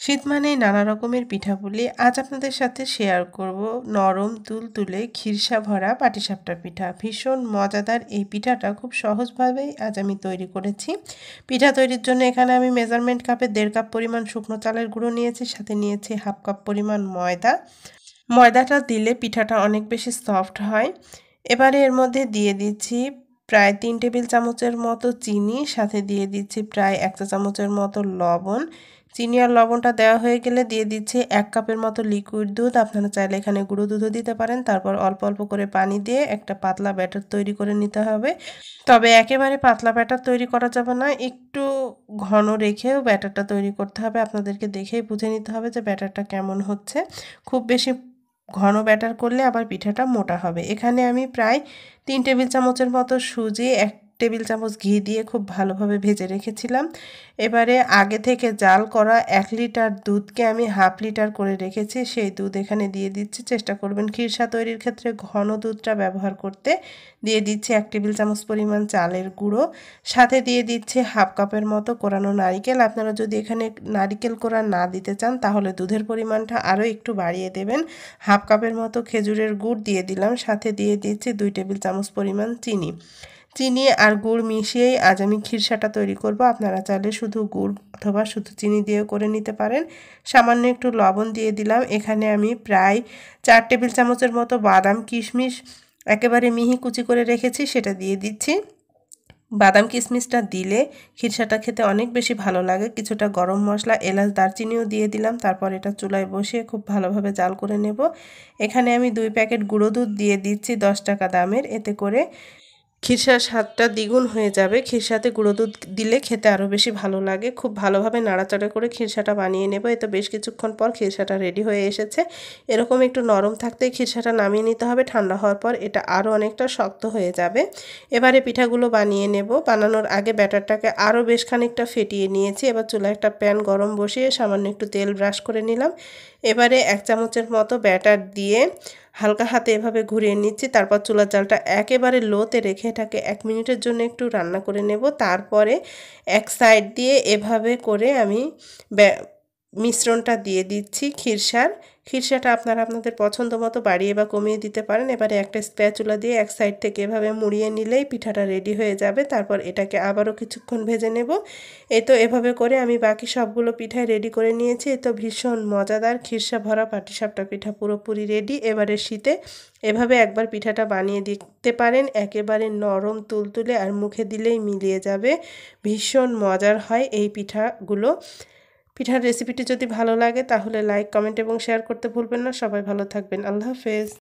শীত মানেই নানা রকমের পিঠাপুলি। আজ আপনাদের সাথে শেয়ার করব নরম তুলতুলে খিরসা ভরা পাটিসাপটা পিঠা। ভীষণ মজাদার এই পিঠাটা খুব সহজভাবেই আজ আমি তৈরি করেছি। পিঠা তৈরির জন্য এখানে আমি মেজারমেন্ট কাপে 1.5 কাপ পরিমাণ শুকনো চালের গুঁড়ো নিয়েছি, সাথে নিয়েছি 1/2 কাপ পরিমাণ ময়দা। ময়দাটা দিলে পিঠাটা অনেক বেশি সফট হয়। এবারে এর মধ্যে দিয়ে দিচ্ছি প্রায় 3 টেবিল চামচের মতো চিনি, সাথে দিয়ে দিচ্ছি প্রায় 1 চা চামচের মতো লবণ। চিনি আর লবণটা দেওয়া হয়ে গেলে দিয়ে দিচ্ছি 1 কাপের মতো লিকুইড দুধ। আপনারা চাইলে এখানে গুঁড়ো দুধও দিতে পারেন। তারপর অল্প অল্প করে পানি দিয়ে একটা পাতলা ব্যাটার তৈরি করে নিতে হবে। তবে একেবারে পাতলা ব্যাটার তৈরি করা যাবে না, একটু ঘন রেখেও ব্যাটারটা তৈরি করতে হবে। আপনাদেরকে দেখেই বুঝে নিতে হবে যে ব্যাটারটা কেমন হচ্ছে। খুব বেশি ঘন ব্যাটার করলে আবার পিঠাটা মোটা হবে। এখানে আমি প্রায় 3 টেবিল চামচের মতো সুজি, 1 টেবিল চামচ ঘি দিয়ে খুব ভালোভাবে ভেজে রেখেছিলাম। এবারে আগে থেকে জাল করা 1 লিটার দুধকে আমি 1/2 লিটার করে রেখেছি, সেই দুধ এখানে দিয়ে দিচ্ছি। চেষ্টা করবেন খিরসা তৈরির ক্ষেত্রে ঘন দুধটা ব্যবহার করতে। দিয়ে দিচ্ছি 1 টেবিল চামচ পরিমাণ চালের গুঁড়ো, সাথে দিয়ে দিচ্ছি 1/2 কাপের মতো কোরানো নারিকেল। আপনারা যদি এখানে নারিকেল কোড়া না দিতে চান তাহলে দুধের পরিমাণটা আরও একটু বাড়িয়ে দেবেন। 1/2 কাপের মতো খেজুরের গুড় দিয়ে দিলাম, সাথে দিয়ে দিচ্ছি 2 টেবিল চামচ পরিমাণ চিনি। চিনি আর গুড় মিশিয়েই আজ আমি খিরসাটা তৈরি করব। আপনারা চাইলে শুধু গুড় অথবা শুধু চিনি দিয়েও করে নিতে পারেন। সামান্য একটু লবণ দিয়ে দিলাম। এখানে আমি প্রায় 4 টেবিল চামচের মতো বাদাম কিশমিশ একেবারে মিহি কুচি করে রেখেছি, সেটা দিয়ে দিচ্ছি। বাদাম কিশমিশটা দিলে খিরসাটা খেতে অনেক বেশি ভালো লাগে। কিছুটা গরম মশলা, এলাচ, দারচিনিও দিয়ে দিলাম। তারপর এটা চুলায় বসিয়ে খুব ভালোভাবে জাল করে নেব। এখানে আমি 2 প্যাকেট গুঁড়ো দুধ দিয়ে দিচ্ছি 10 টাকা দামের। এতে করে খিরসার স্বাদটা দ্বিগুণ হয়ে যাবে। খিরসাতে গুঁড়ো দুধ দিলে খেতে আরও বেশি ভালো লাগে। খুব ভালোভাবে নাড়াচাড়া করে খিরসাটা বানিয়ে নেব। এতে বেশ কিছুক্ষণ পর খিরসাটা রেডি হয়ে এসেছে। এরকম একটু নরম থাকতেই খিরসাটা নামিয়ে নিতে হবে। ঠান্ডা হওয়ার পর এটা আরও অনেকটা শক্ত হয়ে যাবে। এবারে পিঠাগুলো বানিয়ে নেব। বানানোর আগে ব্যাটারটাকে আরও বেশ খানিকটা ফেটিয়ে নিয়েছি। এবার চুলায় একটা প্যান গরম বসিয়ে সামান্য একটু তেল ব্রাশ করে নিলাম। এবারে 1 চামচের মতো ব্যাটার দিয়ে হালকা হাতে এভাবে ঘুরিয়ে নিচ্ছি। তারপর চুলার জালটা একেবারে লোতে রেখে এটাকে 1 মিনিটের জন্য একটু রান্না করে নেব। তারপরে এক সাইড দিয়ে এভাবে করে আমি মিশ্রণটা দিয়ে দিচ্ছি খিরসার। খিরসাটা আপনারা আপনাদের পছন্দ মতো বাড়িয়ে বা কমিয়ে দিতে পারেন। এবারে একটা স্প্যাচুলা দিয়ে এক সাইড থেকে এভাবে মুড়িয়ে নিলেই পিঠাটা রেডি হয়ে যাবে। তারপর এটাকে আবারও কিছুক্ষণ ভেজে নেব। এই তো এভাবে করে আমি বাকি সবগুলো পিঠাই রেডি করে নিয়েছি। এই তো ভীষণ মজাদার খিরসা ভরা পাটিসাপটা পিঠা পুরোপুরি রেডি। এবারে শীতে এভাবে একবার পিঠাটা বানিয়ে দেখতে পারেন। একেবারে নরম তুলতুলে আর মুখে দিলেই মিলিয়ে যাবে। ভীষণ মজার হয় এই পিঠাগুলো। পিঠার রেসিপিটি যদি ভালো লাগে তাহলে লাইক, কমেন্ট এবং শেয়ার করতে ভুলবেন না। সবাই ভালো থাকবেন। আল্লাহ হাফেজ।